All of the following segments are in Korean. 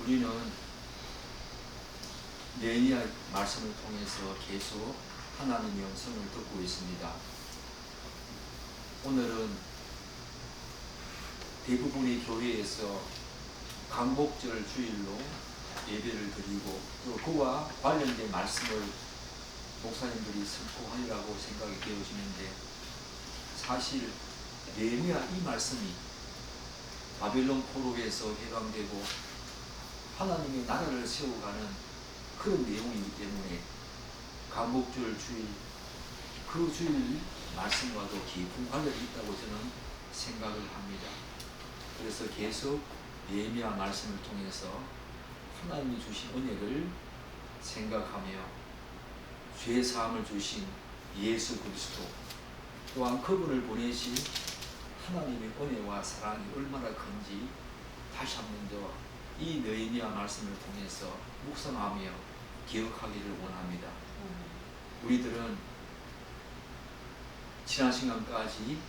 우리는 느헤미야 말씀을 통해서 계속 하나님의 음성을 듣고 있습니다. 오늘은 대부분의 교회에서 강복절 주일로 예배를 드리고 또 그와 관련된 말씀을 목사님들이 선포하리라고 생각이 되어지는데, 사실 느헤미야 이 말씀이 바벨론 포로에서 해방되고 하나님의 나라를 세워가는 그런 내용이기 때문에 강복절 주일, 그 주일 말씀과도 깊은 관련이 있다고 저는 생각을 합니다. 그래서 계속 느헤미야 말씀을 통해서 하나님이 주신 은혜를 생각하며 죄 사함을 주신 예수 그리스도, 또한 그분을 보내신 하나님의 은혜와 사랑이 얼마나 큰지 다시 한 번 더 이 느헤미야 말씀을 통해서 묵상하며 기억하기를 원합니다. 우리들은 지난 시간까지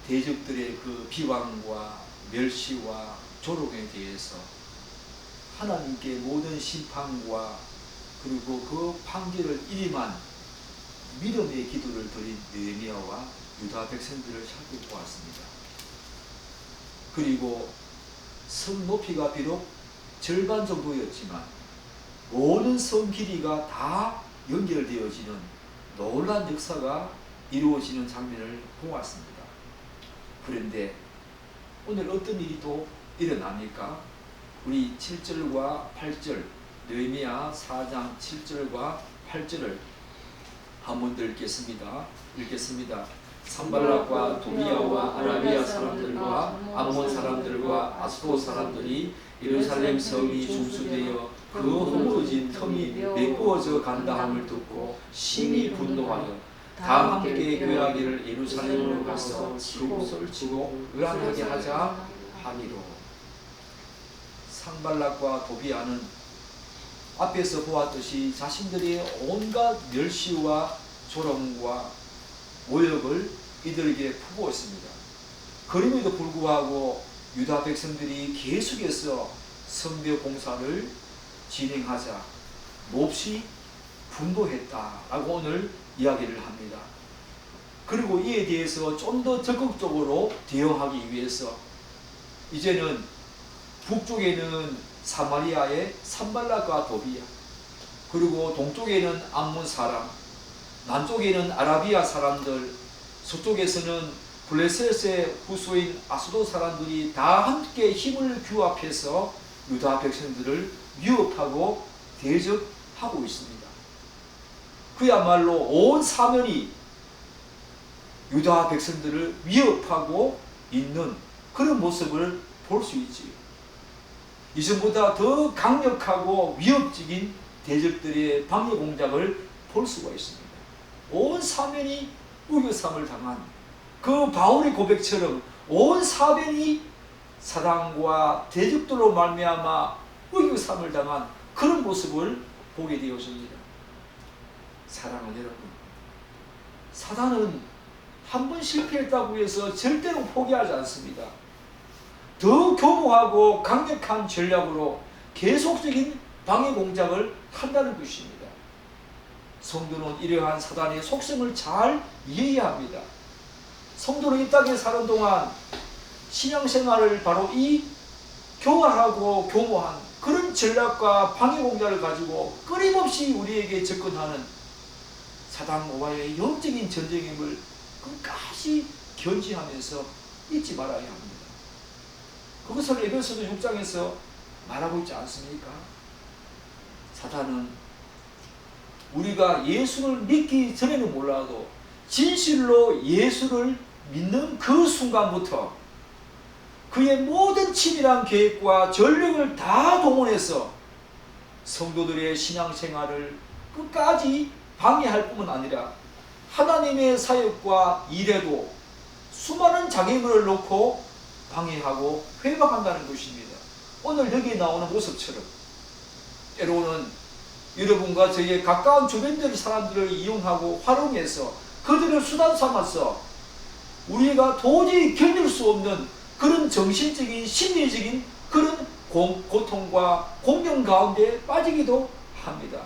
대적들의 그 비방과 멸시와 조롱에 대해서 하나님께 모든 심판과 그리고 그 판결을 일임한 믿음의 기도를 드린 느헤미야와 유다 백성들을 살펴보았습니다. 그리고 성 높이가 비록 절반 정도였지만 모든 성 길이가 다 연결되어지는 놀라운 역사가 이루어지는 장면을 보았습니다. 그런데 오늘 어떤 일이 또 일어납니까? 우리 7절과 8절, 느헤미야 4장 7절과 8절을 한 번 더 읽겠습니다. 산발락과 도비야와 아라비아 사람들과 암몬 사람들과 아스돗 사람들이 예루살렘 성이 중수되어 그 허물어진 틈이 메꾸어져 간다함을 듣고 심히 분노하여 다 함께 교회하기를 예루살렘으로 가서 그곳을 치고 의란하게 하자 하니로. 산발락과 도비야는 앞에서 보았듯이 자신들이 온갖 멸시와 조롱과 모욕을 이들에게 푸고 있습니다. 그럼에도 불구하고 유다 백성들이 계속해서 성벽 공사를 진행하자 몹시 분노했다라고 오늘 이야기를 합니다. 그리고 이에 대해서 좀 더 적극적으로 대응하기 위해서 이제는 북쪽에는 사마리아의 산발락과 도비야, 그리고 동쪽에는 암몬 사람, 남쪽에는 아라비아 사람들, 서쪽에서는 블레셋의 후손인 아스돗 사람들이 다 함께 힘을 규합해서 유다 백성들을 위협하고 대적하고 있습니다. 그야말로 온 사면이 유다 백성들을 위협하고 있는 그런 모습을 볼 수 있지요. 이전보다 더 강력하고 위협적인 대적들의 방해 공작을 볼 수가 있습니다. 온 사면이 우겨삼을 당한 그 바울의 고백처럼 온 사면이 사단과 대적들로 말미암아 우겨삼을 당한 그런 모습을 보게 되었습니다. 사랑하는 여러분, 사단은 한 번 실패했다고 해서 절대로 포기하지 않습니다. 더 교모하고 강력한 전략으로 계속적인 방해 공작을 한다는 것입니다. 성도는 이러한 사단의 속성을 잘 이해해야 합니다. 성도는 이 땅에 사는 동안 신앙생활을 바로 이 교활하고 교모한 그런 전략과 방해 공작을 가지고 끊임없이 우리에게 접근하는 사단과의 영적인 전쟁임을 끝까지 견지하면서 잊지 말아야 합니다. 그것을 에베소서 6장에서 말하고 있지 않습니까? 사단은 우리가 예수를 믿기 전에는 몰라도 진실로 예수를 믿는 그 순간부터 그의 모든 치밀한 계획과 전력을 다 동원해서 성도들의 신앙생활을 끝까지 방해할 뿐만 아니라 하나님의 사역과 일에도 수많은 장애물을 놓고 방해하고 회방한다는 것입니다. 오늘 여기 나오는 모습처럼 때로는 여러분과 저희의 가까운 주변들 사람들을 이용하고 활용해서 그들을 수단 삼아서 우리가 도저히 견딜 수 없는 그런 정신적인 심리적인 그런 고통과 공경 가운데 빠지기도 합니다.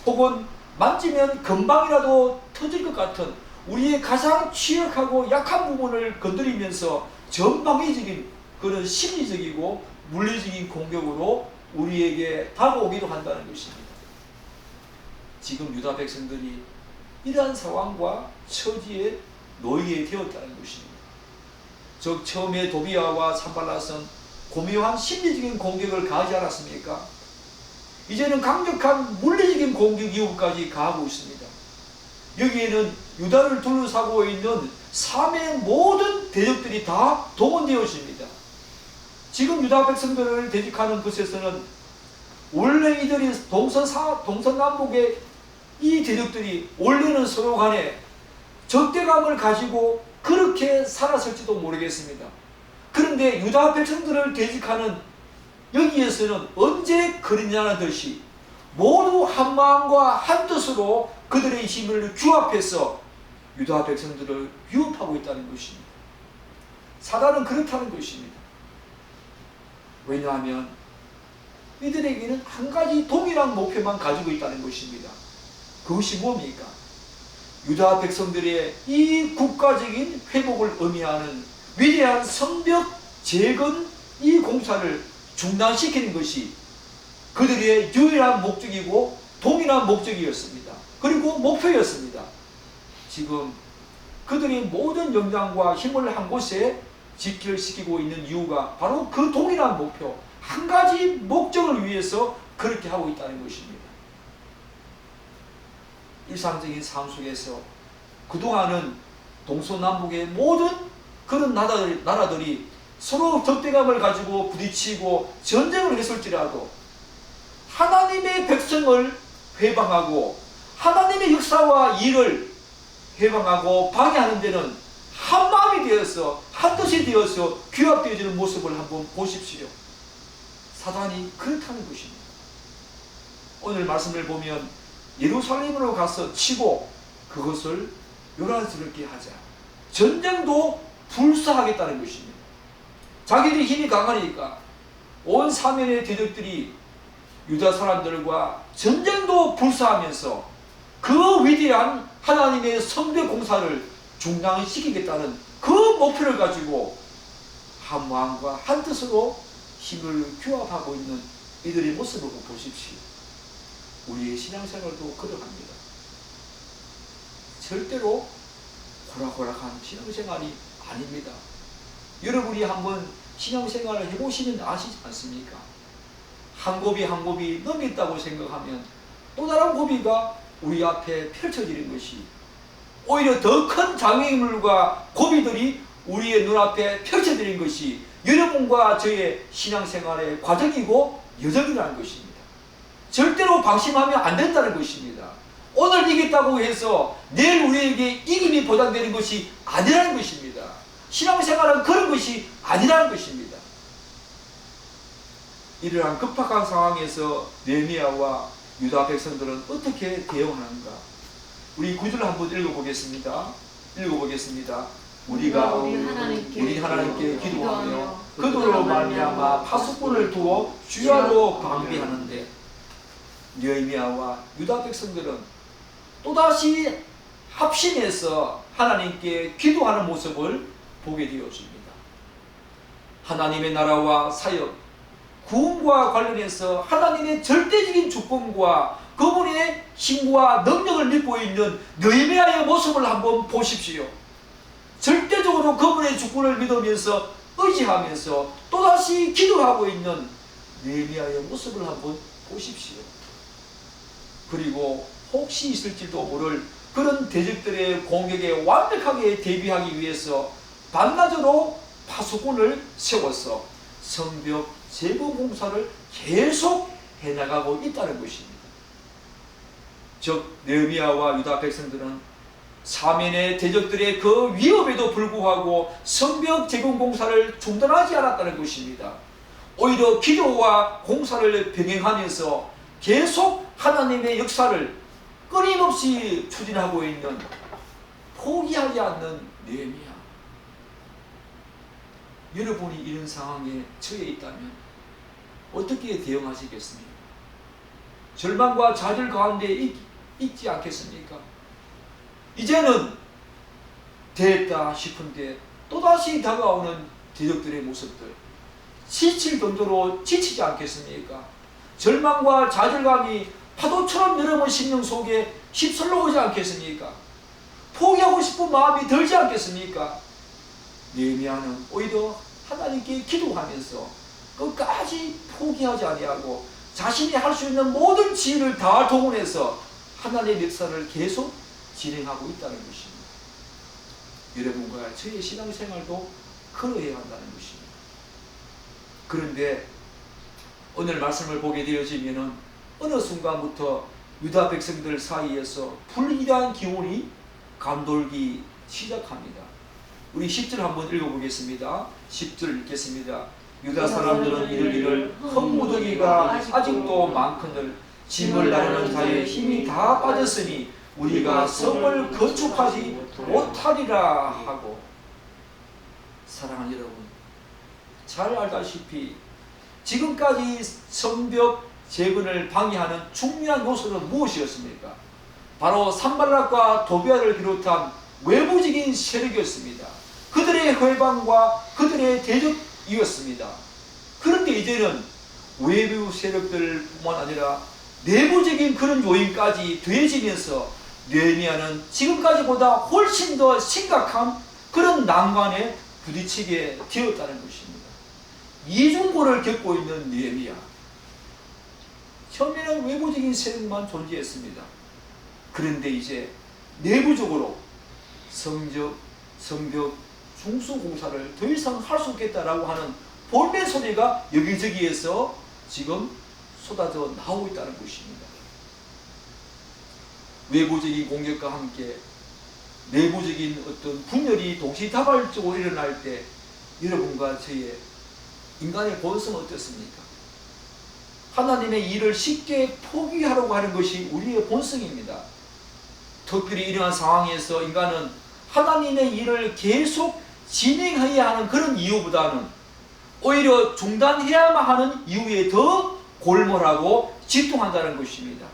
혹은 만지면 금방이라도 터질 것 같은 우리의 가장 취약하고 약한 부분을 건드리면서 전방위적인 그런 심리적이고 물리적인 공격으로 우리에게 다가오기도 한다는 것입니다. 지금 유다 백성들이 이러한 상황과 처지에 놓이게 되었다는 것입니다. 즉 처음에 도비아와 산발랏은 고묘한 심리적인 공격을 가하지 않았습니까? 이제는 강력한 물리적인 공격 이후까지 가하고 있습니다. 여기에는 유다를 둘러싸고 있는 삼의 모든 대적들이 다 동원되었습니다. 지금 유다 백성들을 대적하는 곳에서는 원래 이들이 동서남북의 이 대적들이 원래는 서로 간에 적대감을 가지고 그렇게 살았을지도 모르겠습니다. 그런데 유다 백성들을 대적하는 여기에서는 언제 그러냐는 듯이 모두 한 마음과 한 뜻으로 그들의 힘을 규합해서 유다 백성들을 위협하고 있다는 것입니다. 사단은 그렇다는 것입니다. 왜냐하면 이들에게는 한 가지 동일한 목표만 가지고 있다는 것입니다. 그것이 뭡니까? 유다 백성들의 이 국가적인 회복을 의미하는 위대한 성벽 재건 이 공사를 중단시키는 것이 그들의 유일한 목적이고 동일한 목적이었습니다. 그리고 목표였습니다. 지금 그들이 모든 역량과 힘을 한 곳에 집결시키고 있는 이유가 바로 그 동일한 목표, 한 가지 목적을 위해서 그렇게 하고 있다는 것입니다. 일상적인 삶 속에서 그동안은 동서남북의 모든 그런 나라들이 서로 적대감을 가지고 부딪히고 전쟁을 했을지라도 하나님의 백성을 회방하고 하나님의 역사와 일을 회방하고 방해하는 데는 한 마음이 되어서 한 뜻이 되어서 규합되어지는 모습을 한번 보십시오. 사단이 그렇다는 것입니다. 오늘 말씀을 보면 예루살렘으로 가서 치고 그것을 요란스럽게 하자. 전쟁도 불사하겠다는 것입니다. 자기들이 힘이 강하니까 온 사면의 대적들이 유다 사람들과 전쟁도 불사하면서 그 위대한 하나님의 성벽 공사를 중단시키겠다는 그 목표를 가지고 한 마음과 한 뜻으로 힘을 규합하고 있는 이들의 모습을 보십시오. 우리의 신앙생활도 그러합니다. 절대로 호락호락한 신앙생활이 아닙니다. 여러분이 한번 신앙생활을 해보시면 아시지 않습니까? 한 고비 한 고비 넘겼다고 생각하면 또 다른 고비가 우리 앞에 펼쳐지는 것이 오히려 더 큰 장애물과 고비들이 우리의 눈앞에 펼쳐지는 것이 여러분과 저의 신앙생활의 과정이고 여정이라는 것입니다. 절대로 방심하면 안 된다는 것입니다. 오늘 이겼다고 해서 내일 우리에게 이김이 보장되는 것이 아니라는 것입니다. 신앙생활은 그런 것이 아니라는 것입니다. 이러한 급박한 상황에서 네헤미야와 유다 백성들은 어떻게 대응하는가? 우리 구절을 한번 읽어보겠습니다. 우리가 우리 하나님께 기도하며 그들로 말미암아 파수꾼을 두어 주야로 방비하는데 느헤미야와 유다 백성들은 또다시 합심해서 하나님께 기도하는 모습을 보게 되었습니다. 하나님의 나라와 사역, 구원과 관련해서 하나님의 절대적인 주권과 그분의 힘과 능력을 믿고 있는 느헤미야의 모습을 한번 보십시오. 절대적으로 그분의 주권을 믿으면서 의지하면서 또다시 기도하고 있는 느헤미야의 모습을 한번 보십시오. 그리고 혹시 있을지도 모를 그런 대적들의 공격에 완벽하게 대비하기 위해서 반나절로 파수꾼을 세워서 성벽 재건 공사를 계속 해나가고 있다는 것입니다. 즉 느헤미야와 유다 백성들은 사면의 대적들의 그 위협에도 불구하고 성벽 재건 공사를 중단하지 않았다는 것입니다. 오히려 기도와 공사를 병행하면서 계속 하나님의 역사를 끊임없이 추진하고 있는 포기하지 않는 느헤미야. 여러분이 이런 상황에 처해 있다면 어떻게 대응하시겠습니까? 절망과 좌절 가운데 있지 않겠습니까? 이제는 됐다 싶은데 또다시 다가오는 대적들의 모습들, 지칠 정도로 지치지 않겠습니까? 절망과 좌절감이 파도처럼 늘어오는 심령 속에 휩쓸려 오지 않겠습니까? 포기하고 싶은 마음이 들지 않겠습니까? 느헤미야는 오히려 하나님께 기도하면서 끝까지 포기하지 아니하고 자신이 할 수 있는 모든 지혜를 다 동원해서 하나님의 역사를 계속 진행하고 있다는 것입니다. 여러분과 저의 신앙생활도 그러해야 한다는 것입니다. 그런데 오늘 말씀을 보게 되어지면은 어느 순간부터 유다 백성들 사이에서 불길한 기운이 감돌기 시작합니다. 우리 10절 한번 읽어보겠습니다. 10절 읽겠습니다. 유다 사람들은 이르기를 흙무더기가 아직도 많거늘 짐을 나르는 자의 힘이 다 빠졌으니 우리가 성을 건축하지 못하리라 하고. 사랑하는 여러분, 잘 알다시피 지금까지 성벽 재건을 방해하는 중요한 요소는 무엇이었습니까? 바로 산발락과 도비아를 비롯한 외부적인 세력이었습니다. 그들의 회방과 그들의 대적이었습니다. 그런데 이제는 외부 세력들뿐만 아니라 내부적인 그런 요인까지 더해지면서 느헤미야는 지금까지보다 훨씬 더 심각한 그런 난관에 부딪히게 되었다는 것입니다. 이중고를 겪고 있는 느헤미야. 처음에는 외부적인 세력만 존재했습니다. 그런데 이제 내부적으로 성벽 중수공사를 더 이상 할 수 없겠다라고 하는 볼멘 소리가 여기저기에서 지금 쏟아져 나오고 있다는 것입니다. 외부적인 공격과 함께 내부적인 어떤 분열이 동시다발적으로 일어날 때 여러분과 저의 인간의 본성은 어떻습니까? 하나님의 일을 쉽게 포기하려고 하는 것이 우리의 본성입니다. 특별히 이러한 상황에서 인간은 하나님의 일을 계속 진행해야 하는 그런 이유보다는 오히려 중단해야만 하는 이유에 더 골몰하고 집중한다는 것입니다.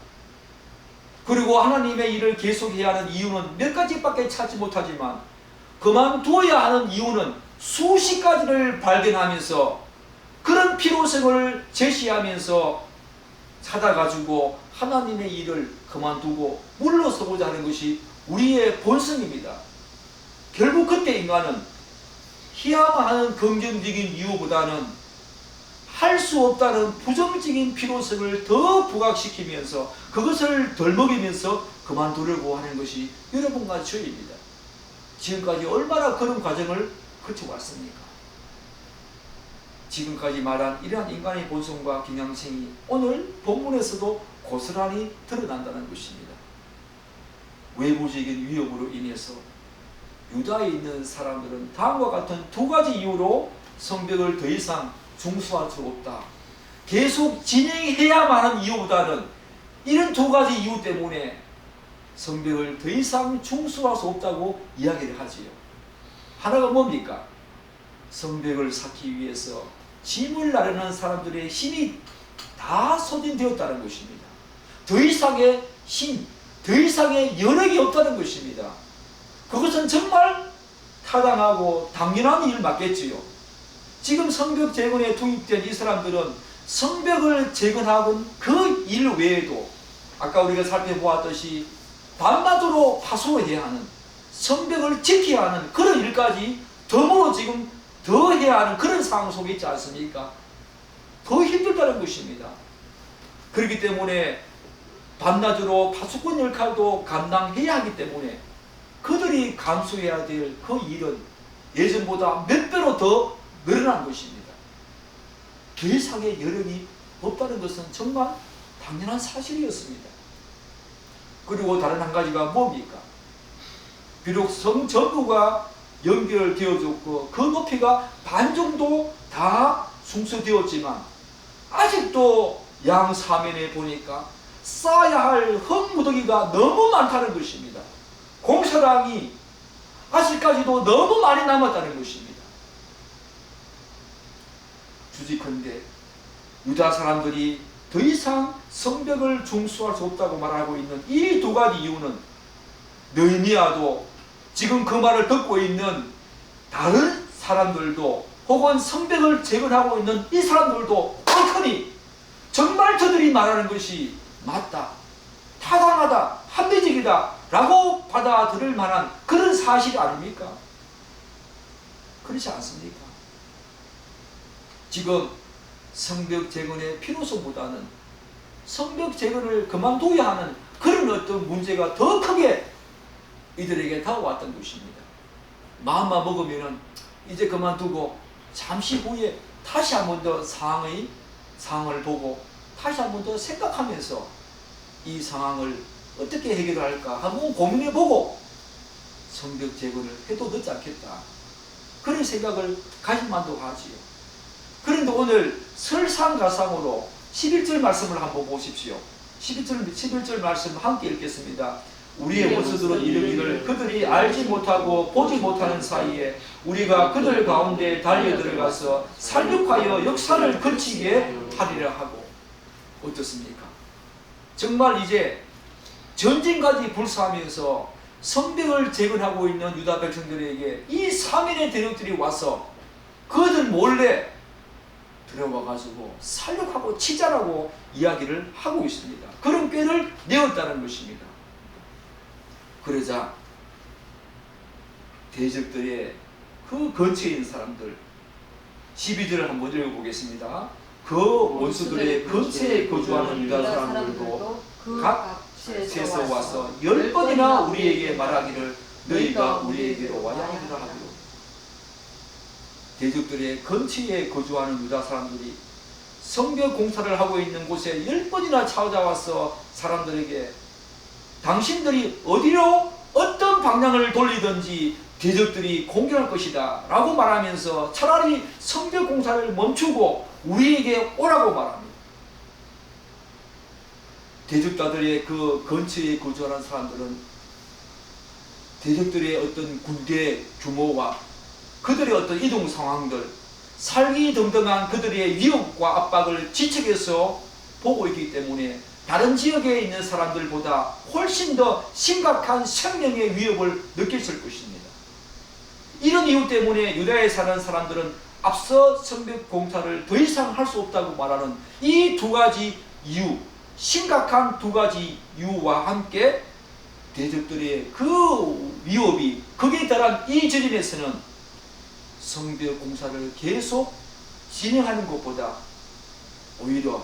그리고 하나님의 일을 계속해야 하는 이유는 몇 가지밖에 찾지 못하지만 그만두어야 하는 이유는 수십 가지를 발견하면서 그런 필요성을 제시하면서 찾아가지고 하나님의 일을 그만두고 물러서고자 하는 것이 우리의 본성입니다. 결국 그때 인간은 해야만 하는 긍정적인 이유보다는 할 수 없다는 부정적인 필요성을 더 부각시키면서 그것을 덜 먹이면서 그만두려고 하는 것이 여러분과 저입니다. 지금까지 얼마나 그런 과정을 거쳐왔습니까? 지금까지 말한 이러한 인간의 본성과 경향성이 오늘 본문에서도 고스란히 드러난다는 것입니다. 외부적인 위협으로 인해서 유다에 있는 사람들은 다음과 같은 두 가지 이유로 성벽을 더 이상 중수할 수 없다. 계속 진행해야만 하는 이유보다는 이런 두 가지 이유 때문에 성벽을 더 이상 중수할 수 없다고 이야기를 하지요. 하나가 뭡니까? 성벽을 쌓기 위해서 짐을 나르는 사람들의 힘이 다 소진되었다는 것입니다. 더 이상의 힘, 더 이상의 여력이 없다는 것입니다. 그것은 정말 타당하고 당연한 일 맞겠지요. 지금 성벽 재건에 투입된 이 사람들은 성벽을 재건하는 그 일 외에도 아까 우리가 살펴보았듯이 밤낮으로 파수해야 하는, 성벽을 지켜야 하는 그런 일까지 덤으로 지금 더 해야 하는 그런 상황 속에 있지 않습니까? 더 힘들다는 것입니다. 그렇기 때문에 밤낮으로 파수꾼 역할도 감당해야 하기 때문에 그들이 감수해야 될 그 일은 예전보다 몇 배로 더 늘어난 것입니다. 더 이상의 여력이 없다는 것은 정말 당연한 사실이었습니다. 그리고 다른 한 가지가 뭡니까? 비록 성 전부가 연결되어졌고 그 높이가 반 정도 다 숭수되었지만 아직도 양사면에 보니까 쌓아야 할 흙무더기가 너무 많다는 것입니다. 공사량이 아직까지도 너무 많이 남았다는 것입니다. 주지컨대 유다 사람들이 더 이상 성벽을 중수할 수 없다고 말하고 있는 이 두 가지 이유는 느헤미야도 지금 그 말을 듣고 있는 다른 사람들도 혹은 성벽을 재건하고 있는 이 사람들도 옳거니 정말 저들이 말하는 것이 맞다, 타당하다, 합리적이다 라고 받아들일 만한 그런 사실이 아닙니까? 그렇지 않습니까? 지금 성벽 재건의 필요성보다는 성벽 재건을 그만둬야 하는 그런 어떤 문제가 더 크게 이들에게 다가왔던 것입니다. 마음만 먹으면 이제 그만두고 잠시 후에 다시 한 번 더 상황을 보고 다시 한 번 더 생각하면서 이 상황을 어떻게 해결할까 한번 고민해보고 성벽 재건을 해도 늦지 않겠다, 그런 생각을 가질 만도 하지요. 그런데 오늘 설상가상으로 11절 말씀을 한번 보십시오. 11절 말씀 함께 읽겠습니다. 우리의 원수들은 이르기를 그들이 알지 못하고 보지 못하는 사이에 우리가 그들 가운데 달려들어가서 살육하여 역사를 거치게 하리라 하고. 어떻습니까? 정말 이제 전쟁까지 불사하면서 성벽을 재건하고 있는 유다 백성들에게 이 3인의 대적들이 와서 그들 몰래 들어와가지고 살육하고 치자라고 이야기를 하고 있습니다. 그런 꾀를 내었다는 것입니다. 그러자 대적들의 그 근처에 있는 사람들, 12절을 한번 읽어보겠습니다. 그 원수들의 근처에 거주하는 유다 사람들도 각 세서 와서 10번이나 우리에게 말하기를 너희가 우리에게로 와야 하리라 하고. 대적들의 근처에 거주하는 유다 사람들이 성벽 공사를 하고 있는 곳에 10번이나 찾아와서 사람들에게 당신들이 어디로 어떤 방향을 돌리든지 대적들이 공격할 것이다 라고 말하면서 차라리 성벽 공사를 멈추고 우리에게 오라고 말합니다. 대적자들의 그 근처에 거주하는 사람들은 대적들의 어떤 군대 규모와 그들의 어떤 이동 상황들, 살기등등한 그들의 위협과 압박을 지척에서 보고 있기 때문에 다른 지역에 있는 사람들보다 훨씬 더 심각한 생명의 위협을 느꼈을 것입니다. 이런 이유 때문에 유다에 사는 사람들은 앞서 성벽 공사를 더 이상 할 수 없다고 말하는 이 두 가지 이유, 심각한 두 가지 이유와 함께 대적들의 그 위협이 거기에 따른 이 지점에서는 성벽 공사를 계속 진행하는 것보다 오히려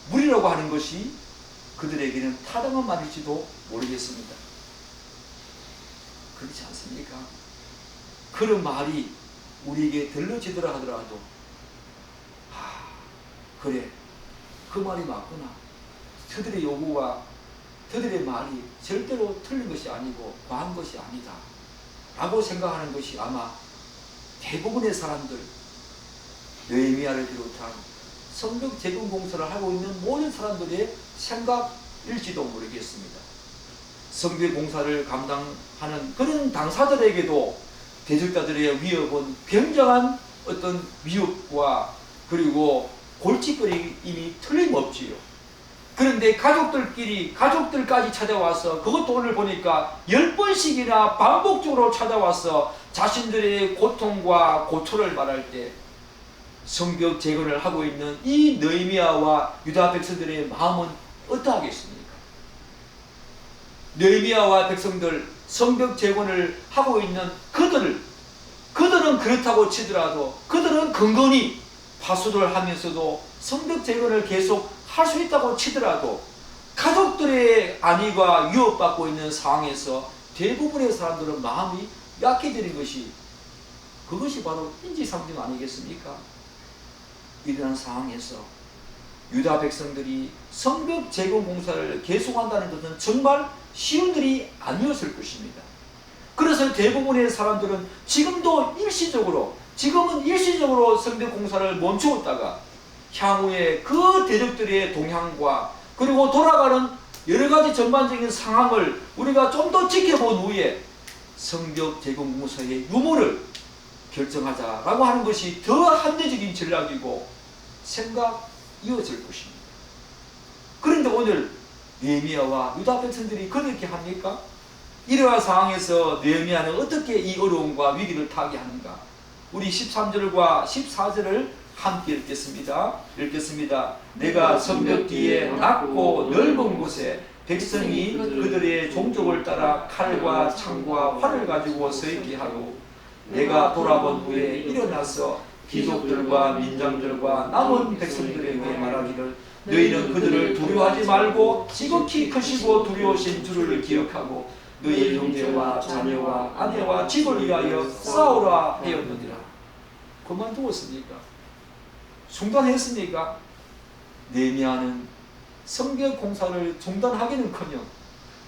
무리라고 하는 것이 그들에게는 타당한 말일지도 모르겠습니다. 그렇지 않습니까? 그런 말이 우리에게 들려지더라 하더라도 그래, 그 말이 맞구나. 저들의 요구와 저들의 말이 절대로 틀린 것이 아니고 과한 것이 아니다 라고 생각하는 것이 아마 대부분의 사람들, 느헤미야를 비롯한 성벽 재건 공사를 하고 있는 모든 사람들의 생각일지도 모르겠습니다. 성벽 공사를 감당하는 그런 당사자들에게도 대적자들의 위협은 굉장한 어떤 위협과 그리고 골칫거림이 틀림없지요. 그런데 가족들까지 찾아와서 그것도 오늘 보니까 10번씩이나 반복적으로 찾아와서 자신들의 고통과 고초를 말할 때 성벽 재건을 하고 있는 이 느헤미야와 유다 백성들의 마음은 어떠하겠습니까? 느헤미야와 백성들 성벽 재건을 하고 있는 그들은 그렇다고 치더라도 그들은 근근히 파수를 하면서도 성벽 재건을 계속 할 수 있다고 치더라도 가족들의 안위가 위협받고 있는 상황에서 대부분의 사람들은 마음이 약해지는 것이 그것이 바로 인지상정 아니겠습니까? 이러한 상황에서 유다 백성들이 성벽 재건 공사를 계속한다는 것은 정말 쉬운 일이 아니었을 것입니다. 그래서 대부분의 사람들은 지금은 일시적으로 성벽 공사를 멈추었다가 향후에 그 대적들의 동향과 그리고 돌아가는 여러가지 전반적인 상황을 우리가 좀 더 지켜본 후에 성벽 재건 공사의 유무를 결정하자라고 하는 것이 더 합리적인 전략이고 생각 이어질 것입니다. 그런데 오늘 느헤미야와 유다 백성들이 그렇게 합니까? 이러한 상황에서 느헤미야는 어떻게 이 어려움과 위기를 타게 하는가? 우리 13절과 14절을 함께 읽겠습니다. 내가 성벽 뒤에 낮고 넓은 곳에 백성이 그들의 종족을 따라 칼과 창과 활을 가지고 서 있게 하고, 내가 돌아본 후에 일어나서 귀족들과 민장들과 남은 백성들에게 말하기를, 너희는 그들을 두려워하지 말고 지극히 크시고 두려우신 주를 기억하고 너희 형제와 자녀와 아내와 집을 위하여 싸우라 하였느니라. 그만두었습니까? 중단했습니까? 느헤미야는 성벽 공사를 중단하기는커녕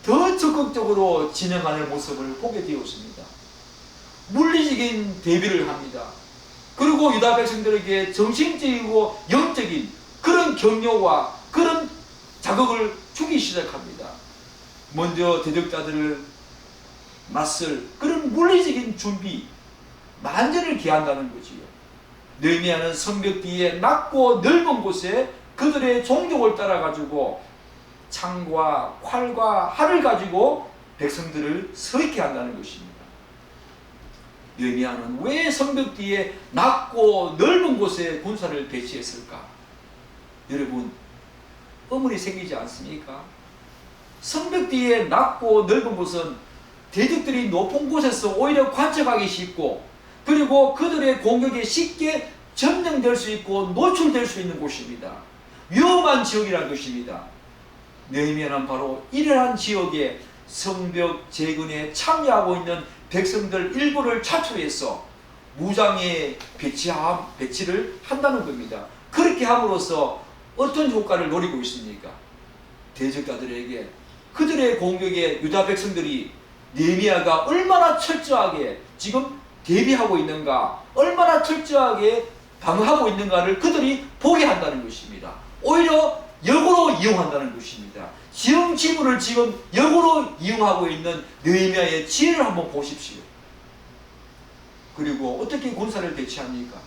더 적극적으로 진행하는 모습을 보게 되었습니다. 물리적인 대비를 합니다. 그리고 유다 백성들에게 정신적이고 영적인 그런 격려와 그런 자극을 주기 시작합니다. 먼저 대적자들을 맞설 그런 물리적인 준비, 만전을 기한다는 거지요. 느헤미야는 성벽 뒤에 낮고 넓은 곳에 그들의 종족을 따라 가지고 창과 활과 활을 가지고 백성들을 서 있게 한다는 것입니다. 느헤미야는 왜 성벽 뒤에 낮고 넓은 곳에 군사를 배치했을까? 여러분, 의문이 생기지 않습니까? 성벽 뒤에 낮고 넓은 곳은 대적들이 높은 곳에서 오히려 관측하기 쉽고, 그리고 그들의 공격에 쉽게 점령될 수 있고 노출될 수 있는 곳입니다. 위험한 지역이라는 것입니다. 느헤미야는 바로 이러한 지역에 성벽 재건에 참여하고 있는 백성들 일부를 차출해서 무장에 배치를 한다는 겁니다. 그렇게 함으로써 어떤 효과를 노리고 있습니까? 대적자들에게 그들의 공격에 유다 백성들이 느헤미야가 얼마나 철저하게 지금 대비하고 있는가, 얼마나 철저하게 방어하고 있는가를 그들이 보게 한다는 것입니다. 오히려 역으로 이용한다는 것입니다. 지형 지물을 지금 역으로 이용하고 있는 느헤미야의 지혜를 한번 보십시오. 그리고 어떻게 군사를 배치합니까?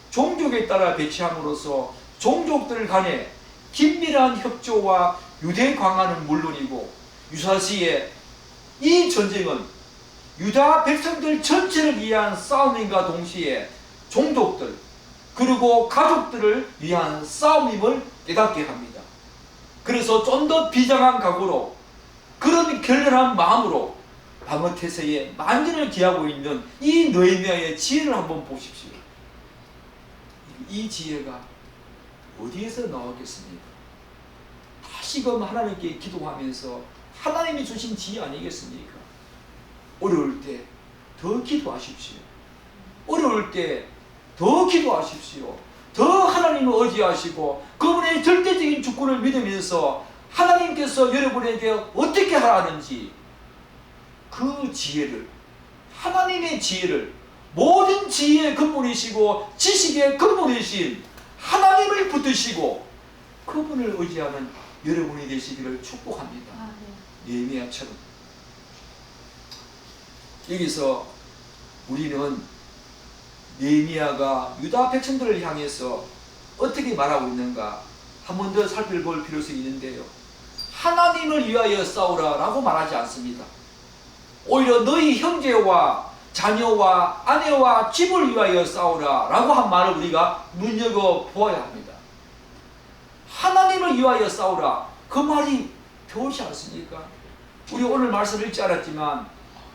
종족에 따라 배치함으로써 종족들 간에 긴밀한 협조와 유대 강화는 물론이고, 유사시에 이 전쟁은 유다 백성들 전체를 위한 싸움인과 동시에 종족들 그리고 가족들을 위한 싸움임을 깨닫게 합니다. 그래서 좀 더 비장한 각오로, 그런 결렬한 마음으로 방어태세에 만전을 기하고 있는 이 느헤미야의 지혜를 한번 보십시오. 이 지혜가 어디에서 나왔겠습니까? 다시금 하나님께 기도하면서 하나님이 주신 지혜 아니겠습니까? 어려울 때 더 기도하십시오. 어려울 때 더 기도하십시오. 더 하나님을 의지하시고 그분의 절대적인 주권을 믿으면서 하나님께서 여러분에게 어떻게 하라는지 그 지혜를, 하나님의 지혜를, 모든 지혜의 근본이시고 지식의 근본이신 하나님을 붙드시고 그분을 의지하는 여러분이 되시기를 축복합니다. 느헤미야처럼. 여기서 우리는 느헤미야가 유다 백성들을 향해서 어떻게 말하고 있는가 한 번 더 살펴볼 필요성이 있는데요. 하나님을 위하여 싸우라 라고 말하지 않습니다. 오히려 너희 형제와 자녀와 아내와 집을 위하여 싸우라 라고 한 말을 우리가 눈여겨보아야 합니다. 하나님을 위하여 싸우라, 그 말이 좋지 않습니까? 우리 오늘 말씀을 읽지 않았지만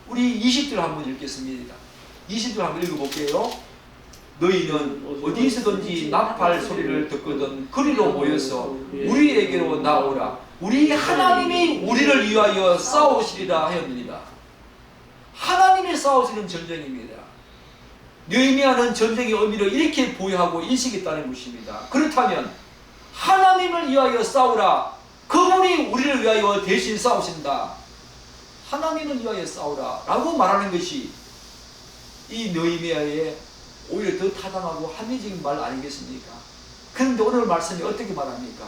우리 20절 한번 읽겠습니다. 20절 한번 읽어볼게요. 너희는 어디서든지 나팔 소리를 듣거든 그리로 모여서 우리에게로 나오라. 우리 하나님이 우리를 위하여 싸우시리라 하였느니라. 하나님이 싸우시는 전쟁입니다. 느헤미야는 전쟁의 의미를 이렇게 부여하고 인식했다는 것입니다. 그렇다면 하나님을 위하여 싸우라. 그분이 우리를 위하여 대신 싸우신다. 하나님을 위하여 싸우라 라고 말하는 것이 이 느헤미야의 오히려 더 타당하고 합리적인 말 아니겠습니까? 그런데 오늘 말씀이 어떻게 말합니까?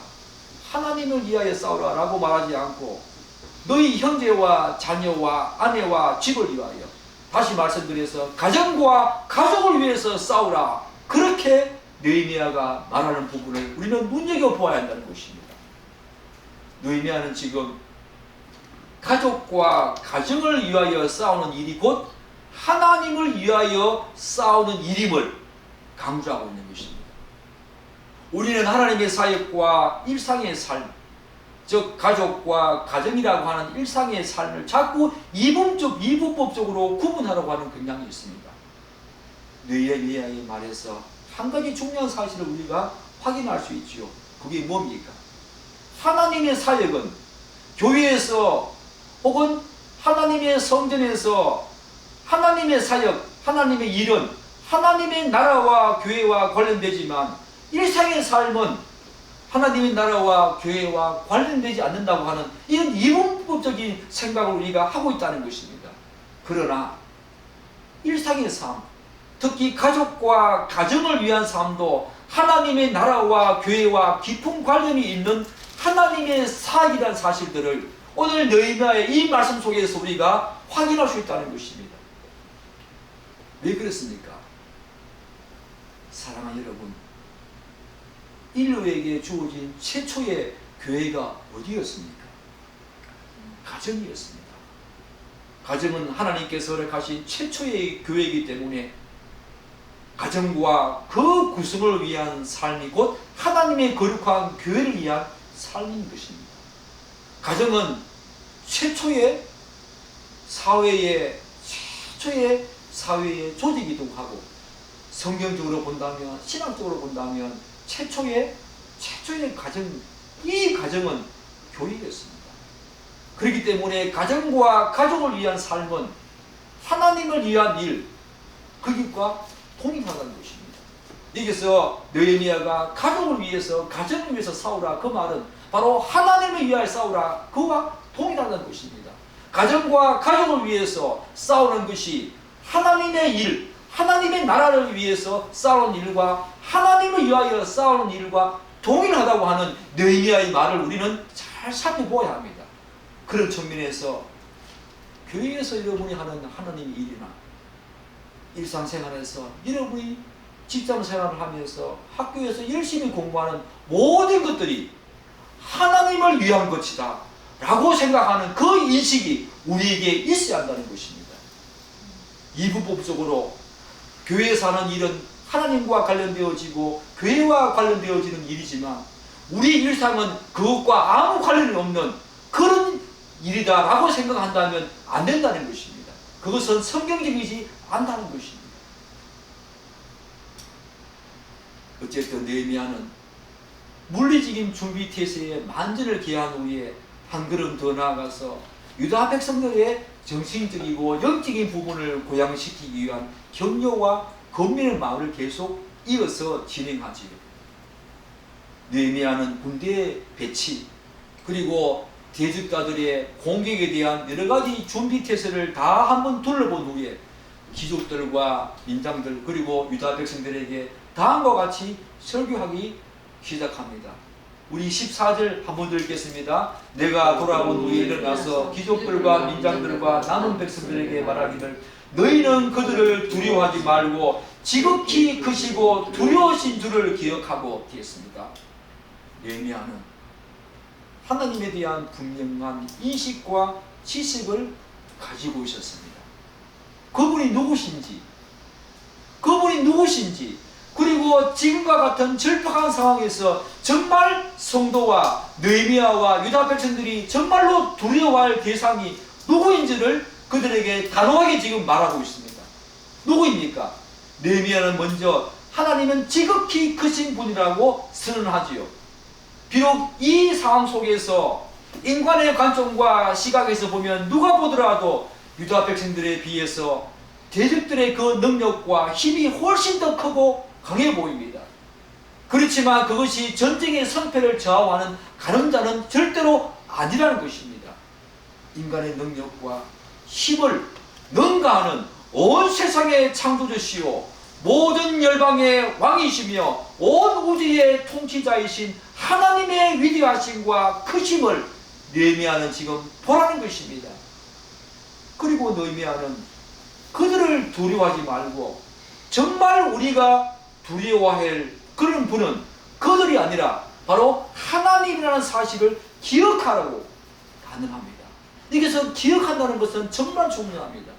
하나님을 위하여 싸우라 라고 말하지 않고 너희 형제와 자녀와 아내와 집을 위하여, 다시 말씀드려서 가정과 가족을 위해서 싸우라, 그렇게 느헤미야가 말하는 부분을 우리는 눈여겨보아야 한다는 것입니다. 느헤미야는 지금 가족과 가정을 위하여 싸우는 일이 곧 하나님을 위하여 싸우는 일임을 강조하고 있는 것입니다. 우리는 하나님의 사역과 일상의 삶, 즉 가족과 가정이라고 하는 일상의 삶을 자꾸 이분법적으로 구분하려고 하는 경향이 있습니다. 느헤미야의 말에서 한 가지 중요한 사실을 우리가 확인할 수 있지요. 그게 뭡니까? 하나님의 사역은 교회에서 혹은 하나님의 성전에서 하나님의 사역, 하나님의 일은 하나님의 나라와 교회와 관련되지만 일상의 삶은 하나님의 나라와 교회와 관련되지 않는다고 하는 이런 이분법적인 생각을 우리가 하고 있다는 것입니다. 그러나 일상의 삶, 특히 가족과 가정을 위한 삶도 하나님의 나라와 교회와 깊은 관련이 있는 하나님의 사역이라는 사실들을 오늘 느헤미야의 이 말씀 속에서 우리가 확인할 수 있다는 것입니다. 왜 그렇습니까? 사랑하는 여러분, 인류에게 주어진 최초의 교회가 어디였습니까? 가정이었습니다. 가정은 하나님께서 허락하신 최초의 교회이기 때문에 가정과 그 구성을 위한 삶이 곧 하나님의 거룩한 교회를 위한 삶인 것입니다. 가정은 최초의 사회의 조직이기도 하고, 성경적으로 본다면, 신학적으로 본다면 최초의 가정, 이 가정은 교회였습니다. 그렇기 때문에 가정과 가족을 위한 삶은 하나님을 위한 일, 그 길과 통일하다는 것입니다. 여기서 느헤미야가 가족을 위해서, 가정을 위해서 싸우라, 그 말은 바로 하나님을 위하여 싸우라, 그와 통일하다는 것입니다. 가정과 가족을 위해서 싸우는 것이 하나님의 일, 하나님의 나라를 위해서 싸우는 일과 하나님을 위하여 싸우는 일과 동일하다고 하는 느헤미야의 말을 우리는 잘 살펴보아야 합니다. 그런 측면에서 교회에서 여러분이 하는 하나님의 일이나 일상생활에서 여러분이 직장생활을 하면서 학교에서 열심히 공부하는 모든 것들이 하나님을 위한 것이다 라고 생각하는 그 인식이 우리에게 있어야 한다는 것입니다. 이분법적으로 교회에서 하는 일은 하나님과 관련되어지고 교회와 관련되어지는 일이지만 우리 일상은 그것과 아무 관련이 없는 그런 일이다 라고 생각한다면 안 된다는 것입니다. 그것은 성경적이지 않다는 것입니다. 어쨌든 느헤미야는 물리적인 준비 태세에 만전을 기한 후에 한 걸음 더 나아가서 유다 백성들의 정신적이고 영적인 부분을 고양시키기 위한 격려와 권면의 마음을 계속 이어서 진행하지요. 느헤미야는 군대 배치, 그리고 대적자들의 공격에 대한 여러 가지 준비 태세를 다 한번 둘러본 후에 귀족들과 민장들 그리고 유다 백성들에게 다음과 같이 설교하기 시작합니다. 우리 14절 한번 읽겠습니다. 내가 돌아온 후에 일어나서 귀족들과 민장들과 남은 백성들에게 말하기를 너희는 그들을 두려워하지 말고 지극히 크시고 두려우신 줄을 기억하고 되었습니다. 느헤미야는 하나님에 대한 분명한 인식과 지식을 가지고 있었습니다. 그분이 누구신지, 그리고 지금과 같은 절박한 상황에서 정말 성도와 느헤미야와 유다 백성들이 정말로 두려워할 대상이 누구인지를 그들에게 단호하게 지금 말하고 있습니다. 누구입니까? 느헤미야는 먼저 하나님은 지극히 크신 분이라고 선언하지요. 비록 이 상황 속에서 인간의 관점과 시각에서 보면 누가 보더라도 유다 백성들에 비해서 대적들의 그 능력과 힘이 훨씬 더 크고 강해 보입니다. 그렇지만 그것이 전쟁의 성패를 좌우하는 가늠자는 절대로 아니라는 것입니다. 인간의 능력과 힘을 능가하는 온 세상의 창조주시오 모든 열방의 왕이시며 온 우주의 통치자이신 하나님의 위대하심과 크심을 느헤미야는 지금 보라는 것입니다. 그리고 느헤미야는 그들을 두려워하지 말고 정말 우리가 두려워할 그런 분은 그들이 아니라 바로 하나님이라는 사실을 기억하라고 가능합니다. 여기서 기억한다는 것은 정말 중요합니다.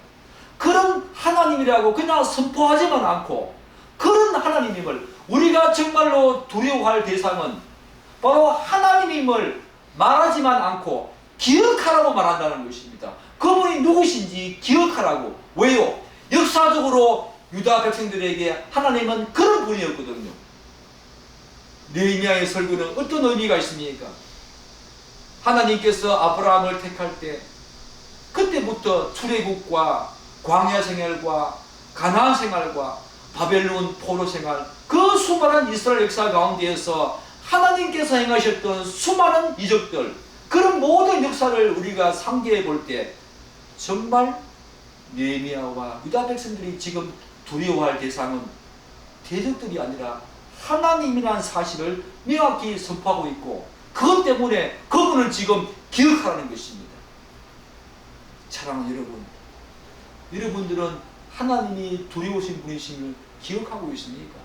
그런 하나님이라고 그냥 선포하지만 않고 그런 하나님임을 우리가 정말로 두려워할 대상은 바로 하나님임을 말하지만 않고 기억하라고 말한다는 것입니다. 그분이 누구신지 기억하라고. 왜요? 역사적으로 유다 백성들에게 하나님은 그런 분이었거든요. 느헤미야의 설교는 어떤 의미가 있습니까? 하나님께서 아브라함을 택할 때 그때부터 출애굽과 광야 생활과 가나안 생활과 바벨론 포로 생활, 그 수많은 이스라엘 역사 가운데에서 하나님께서 행하셨던 수많은 이적들, 그런 모든 역사를 우리가 상기해 볼 때 정말 느헤미야와 유다 백성들이 지금 두려워할 대상은 대적들이 아니라 하나님이라는 사실을 명확히 선포하고 있고, 그것 때문에 그분을 지금 기억하라는 것입니다. 사랑하는 여러분, 여러분들은 하나님이 두려우신 분이심을 기억하고 있습니까?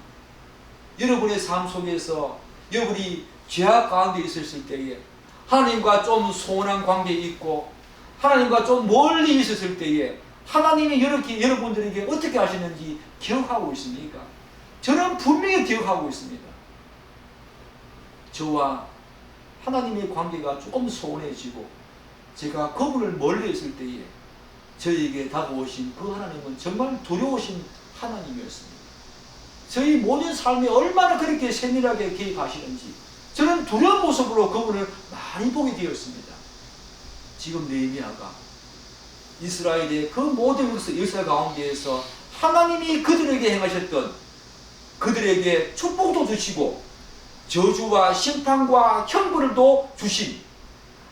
여러분의 삶 속에서 여러분이 죄악 가운데 있었을 때에 하나님과 좀 소원한 관계에 있고 하나님과 좀 멀리 있었을 때에 하나님이 여러분들에게 어떻게 하시는지 기억하고 있습니까? 저는 분명히 기억하고 있습니다. 저와 하나님의 관계가 조금 소원해지고 제가 그분을 멀리 있을 때에 저희에게 다가오신 그 하나님은 정말 두려우신 하나님이었습니다. 저희 모든 삶에 얼마나 그렇게 세밀하게 개입하시는지 저는 두려운 모습으로 그분을 많이 보게 되었습니다. 지금 느헤미야가 이스라엘의 그 모든 역사 가운데에서 하나님이 그들에게 행하셨던, 그들에게 축복도 주시고 저주와 심판과 형벌도 주신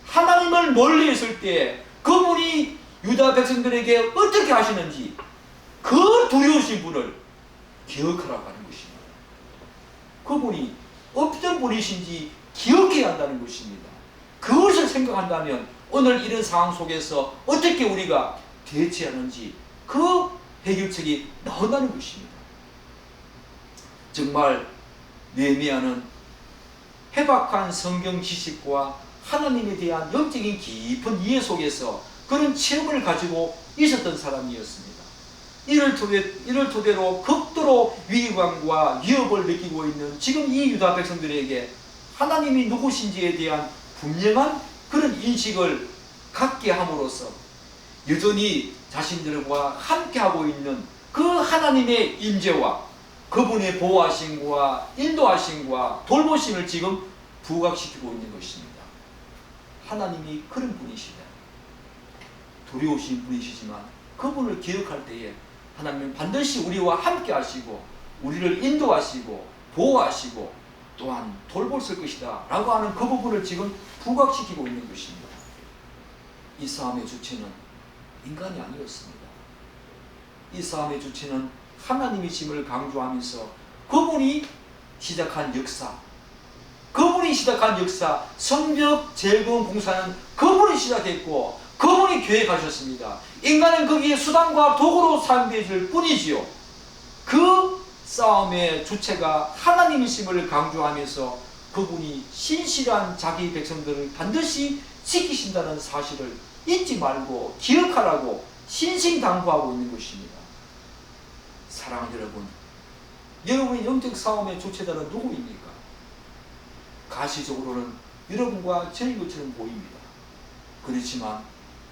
하나님을 멀리 있을 때 그분이 유다 백성들에게 어떻게 하시는지 그 두려우신 분을 기억하라고 하는 것입니다. 그분이 어떤 분이신지 기억해야 한다는 것입니다. 그것을 생각한다면 오늘 이런 상황 속에서 어떻게 우리가 대처하는지 그 해결책이 나온다는 것입니다. 정말 느헤미야는 해박한 성경 지식과 하나님에 대한 영적인 깊은 이해 속에서 그런 체험을 가지고 있었던 사람이었습니다. 이를 토대로 극도로 위기감과 위협을 느끼고 있는 지금 이 유다 백성들에게 하나님이 누구신지에 대한 분명한 그런 인식을 갖게 함으로써 여전히 자신들과 함께하고 있는 그 하나님의 임재와 그분의 보호하심과 인도하심과 돌보심을 지금 부각시키고 있는 것입니다. 하나님이 그런 분이시다. 두려우신 분이시지만 그분을 기억할 때에 하나님은 반드시 우리와 함께 하시고 우리를 인도하시고 보호하시고 또한 돌보실 것이다 라고 하는 그 부분을 지금 부각시키고 있는 것입니다. 이 싸움의 주체는 인간이 아니었습니다. 이 싸움의 주체는 하나님이심을 강조하면서 그분이 시작한 역사, 성벽 재건 공사는 그분이 시작했고 그분이 계획하셨습니다. 인간은 거기에 수단과 도구로 사용되어질 뿐이지요. 그 싸움의 주체가 하나님이심을 강조하면서 그분이 신실한 자기 백성들을 반드시 지키신다는 사실을 잊지 말고 기억하라고 신신당부하고 있는 것입니다. 사랑하는 여러분, 여러분의 영적 싸움의 주체자는 누구입니까? 가시적으로는 여러분과 저희 것처럼 보입니다. 그렇지만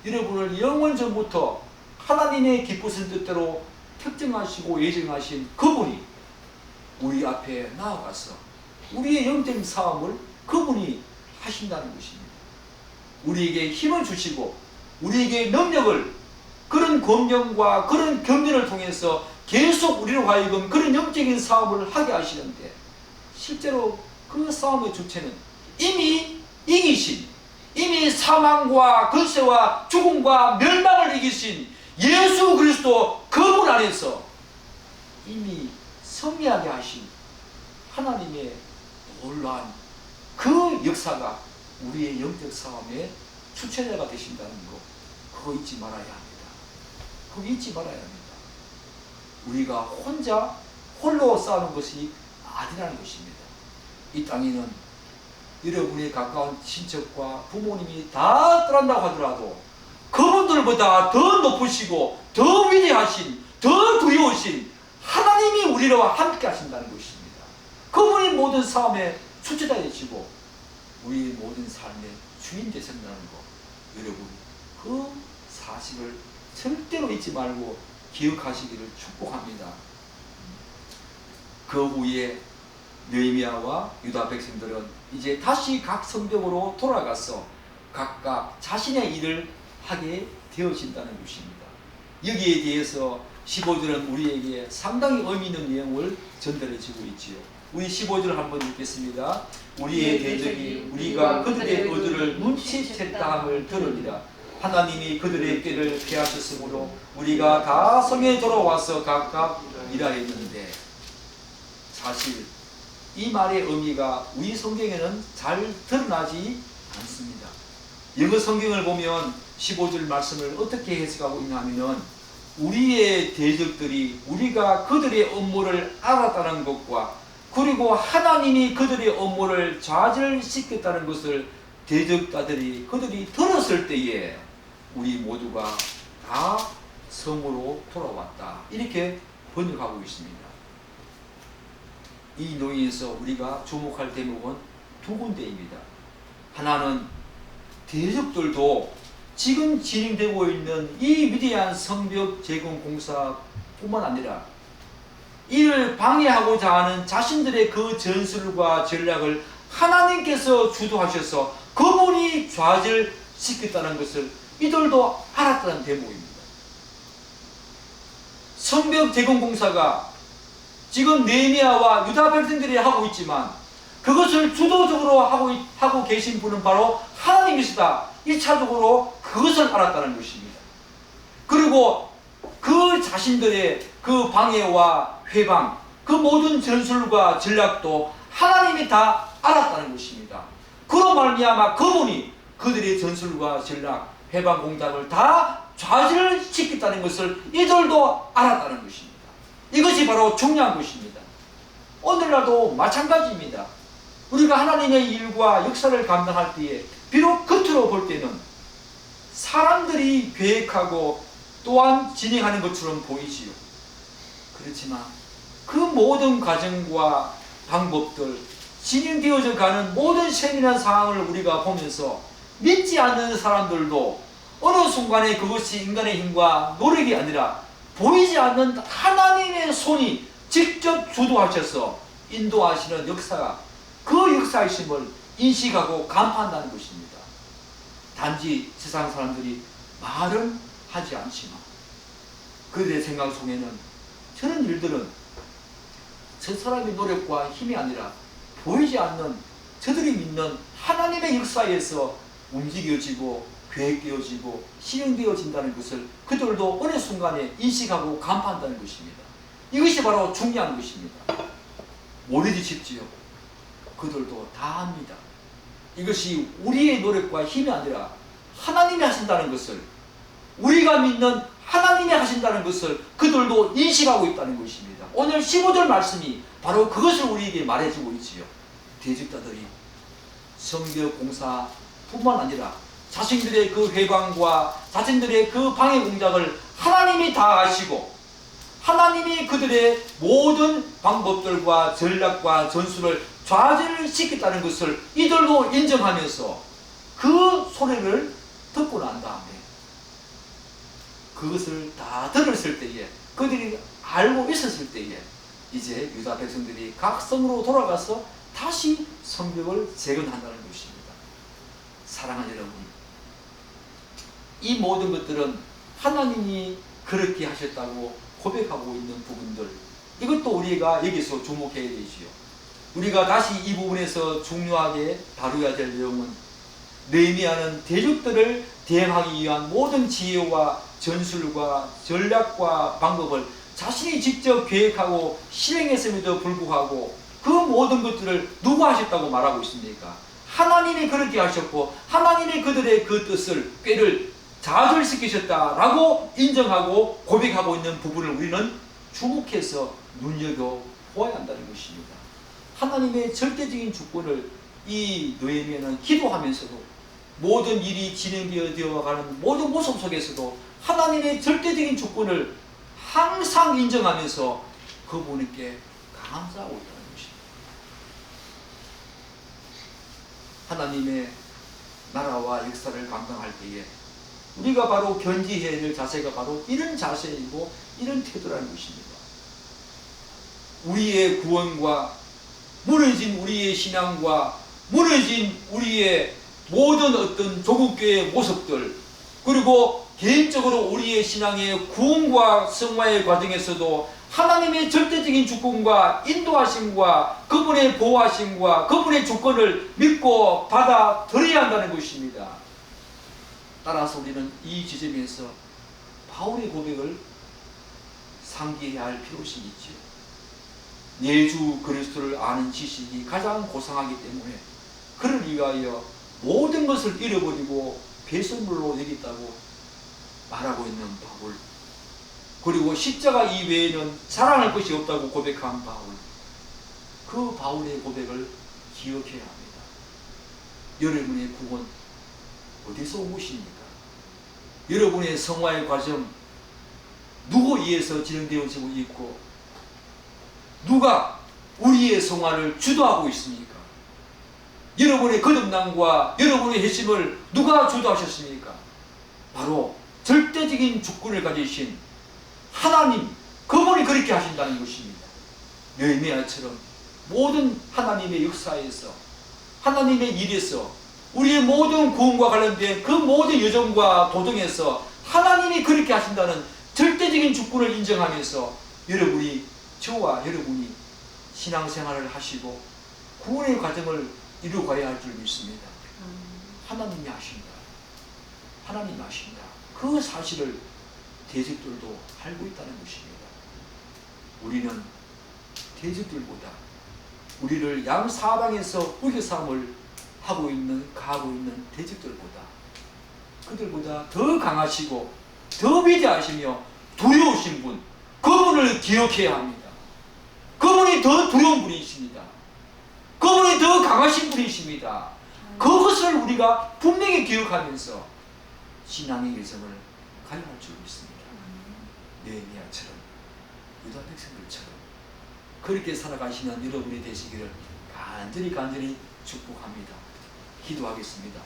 여러분을 영원 전부터 하나님의 기쁘신 뜻대로 특정하시고 예정하신 그분이 우리 앞에 나아가서 우리의 영적인 싸움을 그분이 하신다는 것입니다. 우리에게 힘을 주시고 우리에게 능력을, 그런 권명과 그런 경륜을 통해서 계속 우리로 하여금 그런 영적인 싸움을 하게 하시는데, 실제로 그 싸움의 주체는 이미 이기신, 이미 사망과 근세와 죽음과 멸망을 이기신 예수 그리스도 그분 안에서 이미 승리하게 하신 하나님의 놀라운 그 역사가 우리의 영적 싸움의 주체자가 되신다는 거, 그거 잊지 말아야 합니다. 그거 잊지 말아야 합니다. 우리가 홀로 싸우는 것이 다 되라는 것입니다. 이 땅에는 여러분의 가까운 친척과 부모님이 다 떠난다고 하더라도 그분들보다 더 높으시고 더 위대하신, 더 두려우신 하나님이 우리와 함께 하신다는 것입니다. 그분이 모든 삶의 주체자이시고 우리의 모든 삶의 주인 되신다는 것, 여러분 그 사실을 절대로 잊지 말고 기억하시기를 축복합니다. 그 후에 느헤미야와 유다 백성들은 이제 다시 각 성벽으로 돌아가서 각각 자신의 일을 하게 되어진다는 것입니다. 여기에 대해서 15절은 우리에게 상당히 의미 있는 내용을 전달해 주고 있지요. 우리 15절 한번 읽겠습니다. 우리의 대적이 우리가 그들의 의도를 눈치챘다 함을 들으리라. 하나님이 그들의 꾀를 피하셨으므로 우리가 다 성에 돌아와서 각각 일하였는데, 사실 이 말의 의미가 우리 성경에는 잘 드러나지 않습니다. 영어 성경을 보면 15절 말씀을 어떻게 해석하고 있냐면, 우리의 대적들이 우리가 그들의 업무를 알았다는 것과 그리고 하나님이 그들의 업무를 좌절시켰다는 것을 대적자들이 그들이 들었을 때에 우리 모두가 다 성으로 돌아왔다, 이렇게 번역하고 있습니다. 이 내용에서 우리가 주목할 대목은 두 군데입니다. 하나는 대적들도 지금 진행되고 있는 이 위대한 성벽 재건 공사뿐만 아니라 이를 방해하고자 하는 자신들의 그 전술과 전략을 하나님께서 주도하셔서 그분이 좌절시켰다는 것을 이들도 알았다는 대목입니다. 성벽 재건 공사가 지금 느헤미야와 유다 백성들이 하고 있지만 그것을 주도적으로 하고 계신 분은 바로 하나님이시다. 1차적으로 그것을 알았다는 것입니다. 그리고 그 자신들의 그 방해와 회방, 그 모든 전술과 전략도 하나님이 다 알았다는 것입니다. 그로 말미암아 그분이 그들의 전술과 전략, 회방 공작을 다 좌절시켰다는 것을 이들도 알았다는 것입니다. 이것이 바로 중요한 것입니다. 오늘날도 마찬가지입니다. 우리가 하나님의 일과 역사를 감당할 때에 비록 겉으로 볼 때는 사람들이 계획하고 또한 진행하는 것처럼 보이지요. 그렇지만 그 모든 과정과 방법들, 진행되어져 가는 모든 세밀한 상황을 우리가 보면서 믿지 않는 사람들도 어느 순간에 그것이 인간의 힘과 노력이 아니라 보이지 않는 하나님의 손이 직접 주도하셔서 인도하시는 역사가, 그 역사이심을 인식하고 간파한다는 것입니다. 단지 세상 사람들이 말은 하지 않지만 그들의 생각 속에는 저런 일들은 저 사람의 노력과 힘이 아니라 보이지 않는 저들이 믿는 하나님의 역사에서 움직여지고 계획되어지고 실행되어진다는 것을 그들도 어느 순간에 인식하고 간파한다는 것입니다. 이것이 바로 중요한 것입니다. 모르지 싶지요. 그들도 다 합니다. 이것이 우리의 노력과 힘이 아니라 하나님이 하신다는 것을, 우리가 믿는 하나님이 하신다는 것을 그들도 인식하고 있다는 것입니다. 오늘 15절 말씀이 바로 그것을 우리에게 말해주고 있지요. 대적자들이 성벽 공사뿐만 아니라 자신들의 그 회방과 자신들의 그 방해 공작을 하나님이 다 아시고 하나님이 그들의 모든 방법들과 전략과 전술을 좌절시켰다는 것을 이들도 인정하면서 그 소리를 듣고 난 다음에 그것을 다 들었을 때에, 그들이 알고 있었을 때에 이제 유다 백성들이 각 성으로 돌아가서 다시 성벽을 재건한다는 것입니다. 사랑하는 여러분, 이 모든 것들은 하나님이 그렇게 하셨다고 고백하고 있는 부분들, 이것도 우리가 여기서 주목해야 되지요. 우리가 다시 이 부분에서 중요하게 다루어야 될 내용은, 느헤미야는 대적들을 대항하기 위한 모든 지혜와 전술과 전략과 방법을 자신이 직접 계획하고 실행했음에도 불구하고 그 모든 것들을 누가 하셨다고 말하고 있습니까? 하나님이 그렇게 하셨고 하나님이 그들의 그 뜻을, 꾀를 좌절시키셨다라고 인정하고 고백하고 있는 부분을 우리는 주목해서 눈여겨보아야 한다는 것입니다. 하나님의 절대적인 주권을 이 느헤미야는 기도하면서도 모든 일이 진행되어가는 모든 모습 속에서도 하나님의 절대적인 주권을 항상 인정하면서 그분께 감사하고 있다는 것입니다. 하나님의 나라와 역사를 감당할 때에 우리가 바로 견지해야 될 자세가 바로 이런 자세이고 이런 태도라는 것입니다. 우리의 구원과 무너진 우리의 신앙과 무너진 우리의 모든 어떤 조국교회의 모습들, 그리고 개인적으로 우리의 신앙의 구원과 성화의 과정에서도 하나님의 절대적인 주권과 인도하심과 그분의 보호하심과 그분의 주권을 믿고 받아들여야 한다는 것입니다. 따라서 우리는 이 지점에서 바울의 고백을 상기해야 할 필요성이 있죠. 내 주 그리스도를 아는 지식이 가장 고상하기 때문에 그를 위하여 모든 것을 잃어버리고 배설물로 여겼다고 말하고 있는 바울, 그리고 십자가 이외에는 사랑할 것이 없다고 고백한 바울, 그 바울의 고백을 기억해야 합니다. 여러분의 구원 어디서 온 것입니까? 여러분의 성화의 과정 누구에 의해서 진행되어지고 있고 누가 우리의 성화를 주도하고 있습니까? 여러분의 거듭남과 여러분의 회심을 누가 주도하셨습니까? 바로 절대적인 주권을 가지신 하나님, 그분이 그렇게 하신다는 것입니다. 느헤미야처럼 모든 하나님의 역사에서, 하나님의 일에서, 우리의 모든 구원과 관련된 그 모든 여정과 도정에서 하나님이 그렇게 하신다는 절대적인 주권을 인정하면서 저와 여러분이 신앙생활을 하시고 구원의 과정을 이루어가야 할 줄 믿습니다. 하나님이 하신다. 하나님이 하신다. 그 사실을 대적들도 알고 있다는 것입니다. 우리는 대적들보다, 우리를 양사방에서 우겨싸움을 가하고 있는 대적들보다, 그들보다 더 강하시고 더 위대하시며 두려우신 분, 그분을 기억해야 합니다. 그분이 더 두려운 분이십니다. 그분이 더 강하신 분이십니다. 그것을 우리가 분명히 기억하면서 신앙의 여정을 가야 할 줄 믿습니다. 느헤미야처럼, 유다 백성들처럼 그렇게 살아가시는 여러분이 되시기를 간절히 축복합니다. 기도하겠습니다.